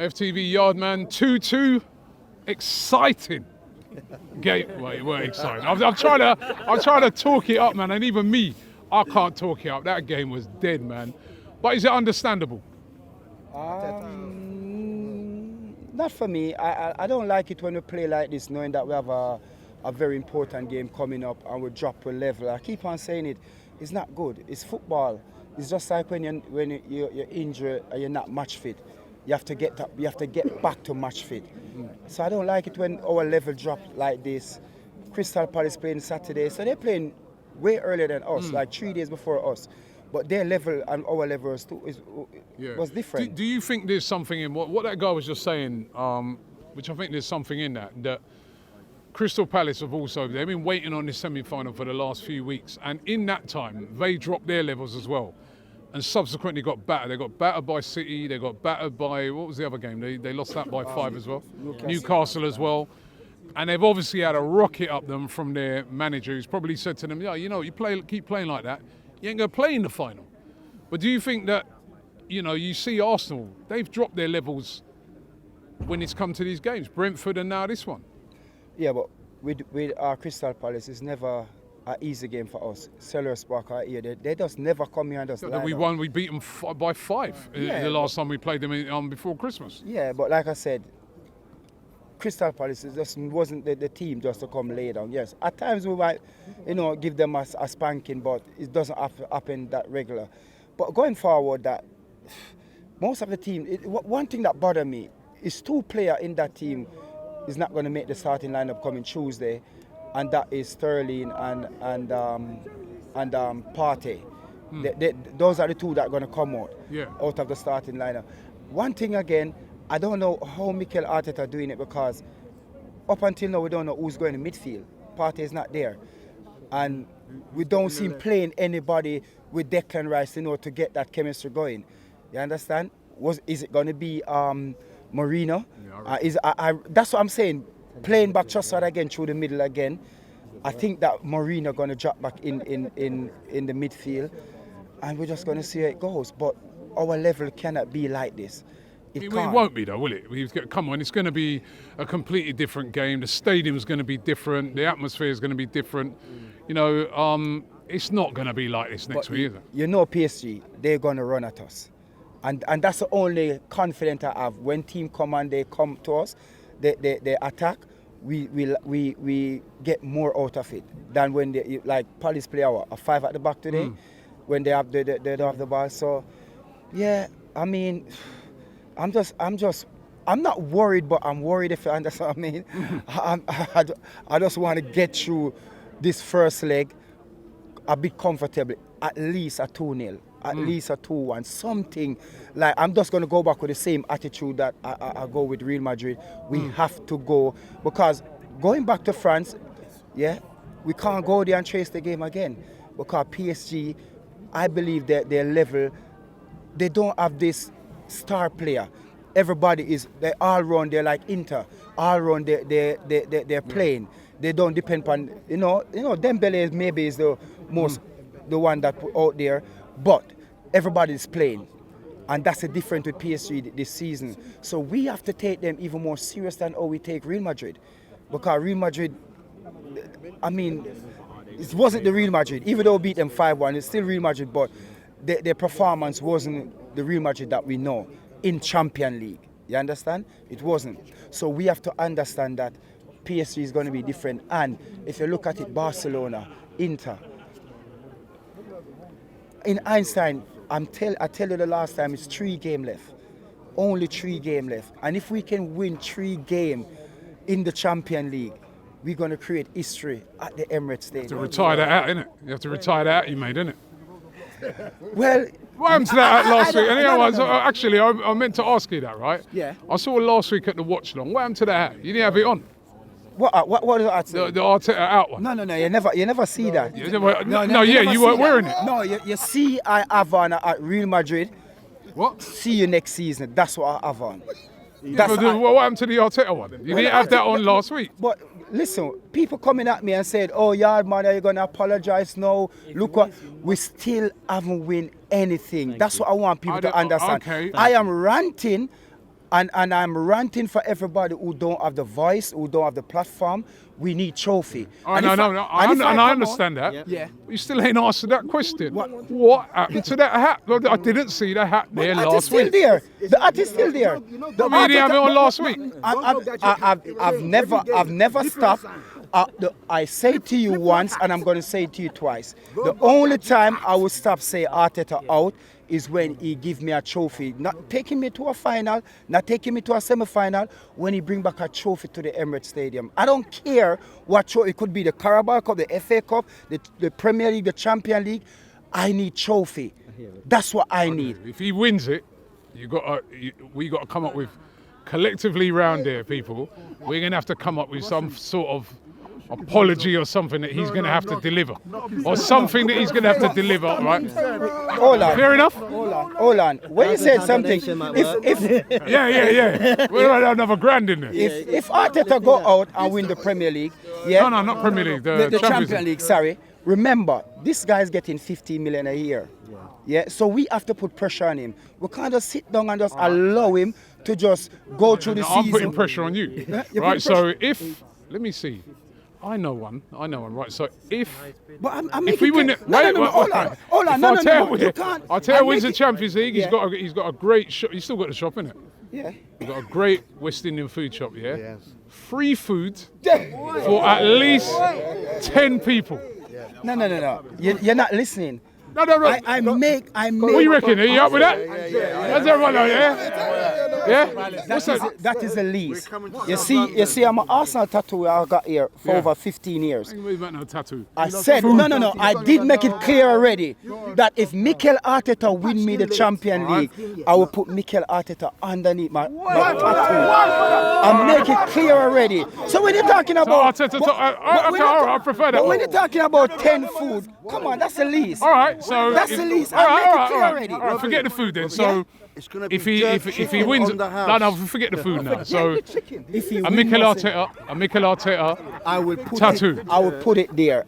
AFTV Yardman 2-2. Exciting. Game. Well, it weren't exciting. I'm trying to talk it up, man. And even me, I can't talk it up. That game was dead, man. But is it understandable? Not for me. I don't like it when we play like this, knowing that we have a very important game coming up and we drop a level. I keep on saying it. It's not good. It's football. It's just like when you're injured and you're not match fit. You have to get up. You have to get back to match fit. So I don't like it when our level drop like this. Crystal Palace playing Saturday, so they're playing way earlier than us, like 3 days before us. But their level and our level was different. Do you think there's something in what that guy was just saying, which I think there's something in that Crystal Palace they've been waiting on this semi-final for the last few weeks, and in that time they dropped their levels as well and subsequently got battered. They got battered by City, they got battered by, what was the other game? They lost that by 5 as well. Newcastle as well. And they've obviously had a rocket up them from their manager, who's probably said to them, keep playing like that, you ain't going to play in the final. But do you think that, you see Arsenal, they've dropped their levels when it's come to these games, Brentford and now this one? Yeah, but with our Crystal Palace, it's never an easy game for us. Sellers Park are here. They just never come here and just line up. We beat them by 5 the last time we played them before Christmas. Yeah, but like I said, Crystal Palace just wasn't the team just to come lay down. Yes, at times we might, give them a spanking, but it doesn't happen that regular. But going forward, that most of the team, one thing that bothered me is 2 players in that team is not going to make the starting lineup coming Tuesday, and that is Sterling and Partey. Those are the 2 that are going to come out of the starting lineup. One thing again, I don't know how Mikel Arteta are doing it, because up until now we don't know who's going to midfield. Partey is not there, and we don't see him playing anybody with Declan Rice, to get that chemistry going. You understand? Is it going to be Marino? That's what I'm saying. Playing back just again through the middle again. I think that Marino going to drop back in the midfield, and we're just going to see how it goes. But our level cannot be like this. It won't be though, will it? Come on, it's going to be a completely different game. The stadium's going to be different. The atmosphere is going to be different. It's not going to be like this next week either. PSG, they're going to run at us. And that's the only confidence I have. When team come and they come to us, they attack, we get more out of it than when they, like Palace play a 5 at the back today, when they don't have the ball. So, yeah, I mean, I'm not worried, but I'm worried, if you understand what I mean. I just want to get through this first leg a bit comfortably, at least a 2-0, at least a 2-1, something like. I'm just going to go back with the same attitude that I go with Real Madrid. We have to go, because going back to France, we can't go there and chase the game again, because PSG, I believe that their level, they don't have this star player. Everybody they all run. They're like Inter, all run. They're playing. They don't depend on Dembele maybe is the most the one that put out there, but everybody's playing, and that's the difference with PSG this season. So we have to take them even more serious than how we take Real Madrid, because Real Madrid, I mean, it wasn't the Real Madrid. Even though we beat them 5-1, it's still Real Madrid, but their performance wasn't the Real Madrid that we know in Champions League. You understand? It wasn't. So we have to understand that PSG is going to be different. And if you look at it, Barcelona, Inter, in Einstein, I tell you the last time, it's 3 games left. Only 3 games left. And if we can win 3 games in the Champions League, we're going to create history at the Emirates Stadium. You have to retire that out, innit? You have to retire that out you made, innit? Well, what happened to that last week? Actually, I meant to ask you that, right? Yeah. I saw it last week at the watch long. What happened to that hat? You didn't have it on. What is that? The Arteta out one. No. You never see that. You weren't wearing it. No, you see, I have on at Real Madrid. What? See you next season. That's what I have on. What happened to the Arteta one? You didn't have that on last week. But listen, people coming at me and said, "Oh, Yardman, are you gonna apologize?" No, look what we still haven't win anything. That's what I want people to understand. Okay. I am ranting And I'm ranting for everybody who don't have the voice, who don't have the platform. We need trophy. Oh, no, I understand that. Yeah. You still ain't answered that question. What happened to that hat? Well, I didn't see the hat there last week. The hat is still there. The You didn't have it on last week. I've never stopped. I say to you once, and I'm going to say it to you twice. The only time I will stop say Arteta out is when he give me a trophy. Not taking me to a final, not taking me to a semi-final, when he bring back a trophy to the Emirates Stadium. I don't care what trophy. It could be the Carabao Cup, the FA Cup, the Premier League, the Champions League. I need trophy. That's what I need. If he wins it, we got to come up with, collectively round here, people, we're going to have to come up with some sort of apology or something that he's going to have to deliver. Or something that he's going to have to deliver, right? Hold on. Fair enough? Hold on. When you said something, if Yeah. We're going to have another grand in there. if Arteta go out and win the Premier League, yeah. No, not Premier League, the Champions League, sorry. Remember, this guy's getting 15 million a year. Yeah, so we have to put pressure on him. We can't just sit down and just allow him to just go through the season. I'm putting pressure on you. Right, so let me see. I know one, right? So but I'm if we win it, hold on, no, you can't. Arteta wins the Champions League. He's got a great shop. He's still got the shop, innit? Yeah. He's got a great West Indian food shop, yeah? Yes. Free food for at least 10 people. No. You're not listening. No. I make. What do you reckon? Are you up with that? That's everyone out there. Yeah? That is the least. You see, I'm an Arsenal tattoo I got here for over 15 years. No tattoo. I said, no. I did make it clear already that if Mikel Arteta win me the Champions League, I will put Mikel Arteta underneath my tattoo. I make it clear already. So when you're talking about... I prefer that. But when you're talking about 10 food, come on, that's the least. All right, so... That's the least. I make it clear already. All right, forget the food then. So... If he wins, no, forget the food now. So, a Mikel Arteta, I will put tattoo. I will put it there.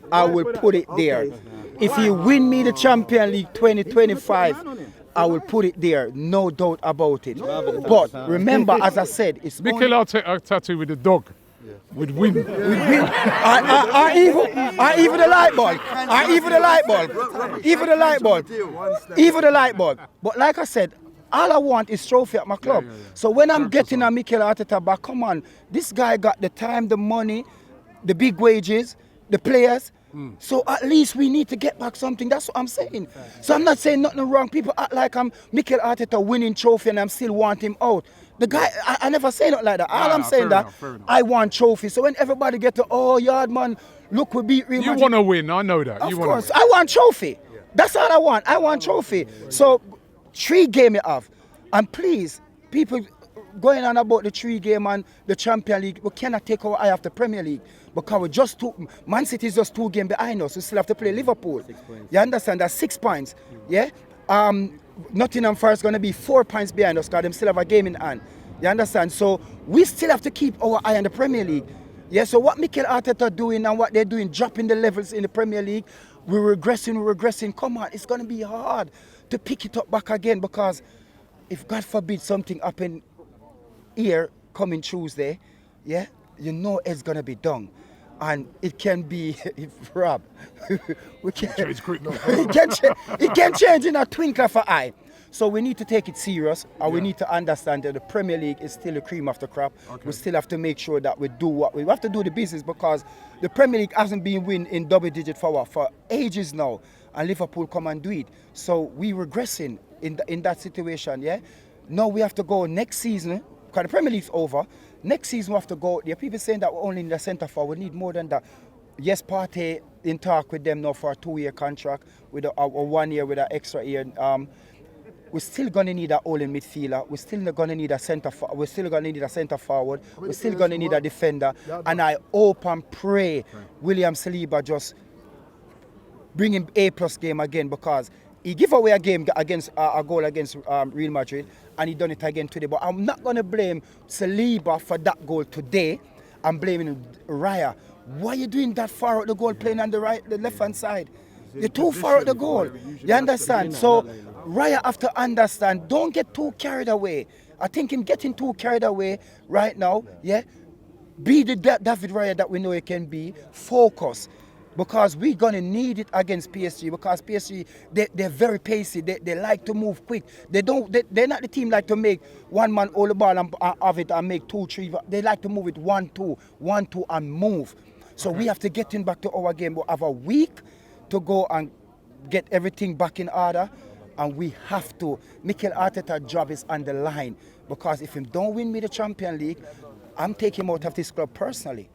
If he win me the Champions League 2025, I will put it there. No doubt about it. But remember, as I said, it's Mikel Arteta tattoo with a dog. Would win. Even the light bulb. Even the light bulb. But like I said, all I want is trophy at my club. So when I'm getting a Mikel Arteta back, come on, this guy got the time, the money, the big wages, the players. So at least we need to get back something. That's what I'm saying. So I'm not saying nothing wrong. People act like I'm Mikel Arteta winning trophy and I'm still want him out. The guy, I never say nothing like that. All I'm saying that I want trophy. So when everybody get to, Yardman, look, we beat Real Madrid. You want to win, I know that. Of course, I want trophy. That's all I want. I want trophy. So 3 games you have. And please, people going on about the 3 game and the Champions League, we cannot take our eye off the Premier League. Because we just took, Man City is just 2 games behind us. We still have to play Liverpool. You understand? That's 6 points. Yeah? Nottingham Forest is going to be 4 points behind us because they still have a game in hand. You understand? So we still have to keep our eye on the Premier League. Yeah, so what Mikel Arteta doing and what they're doing, dropping the levels in the Premier League, we're regressing. Come on, it's going to be hard to pick it up back again, because if God forbid something happen here coming Tuesday, yeah, you know it's going to be done. And it can be, Rob, it can change in a twinkle of an eye. So we need to take it serious, and we need to understand that the Premier League is still the cream of the crop. Okay. We still have to make sure that we do what we have to do, the business, because the Premier League hasn't been winning in double digit for ages now, and Liverpool come and do it. So we regressing in that situation, yeah? Now we have to go next season, because the Premier League's over. Next season we have to go, there are people saying that we're only in the centre forward, we need more than that. Yes, Partey in talk with them now for a 2-year contract, with a 1 year with an extra year. We're still gonna need a all-in midfielder. We're still gonna need a centre. We're still gonna need a centre forward. We're still gonna need a defender. And I hope and pray William Saliba just bring him A+ game again, because he gave away a game against a goal against Real Madrid, and he done it again today. But I'm not gonna blame Saliba for that goal today. I'm blaming Raya. Why are you doing that far out the goal, playing on the left-hand side? You're too far out the goal. You understand? So Raya have to understand, don't get too carried away. I think him getting too carried away right now. Yeah, be the David Raya that we know he can be. Focus. Because we're going to need it against PSG, because PSG, they're very pacey. They like to move quick. They're not the team like to make one man hold the ball and have it and make 2, 3. They like to move it 1, 2, 1, 2 and move. So we have to get in back to our game. We have a week to go and get everything back in order. And we have to. Mikel Arteta's job is on the line. Because if he don't win me the Champions League, I'm taking him out of this club personally.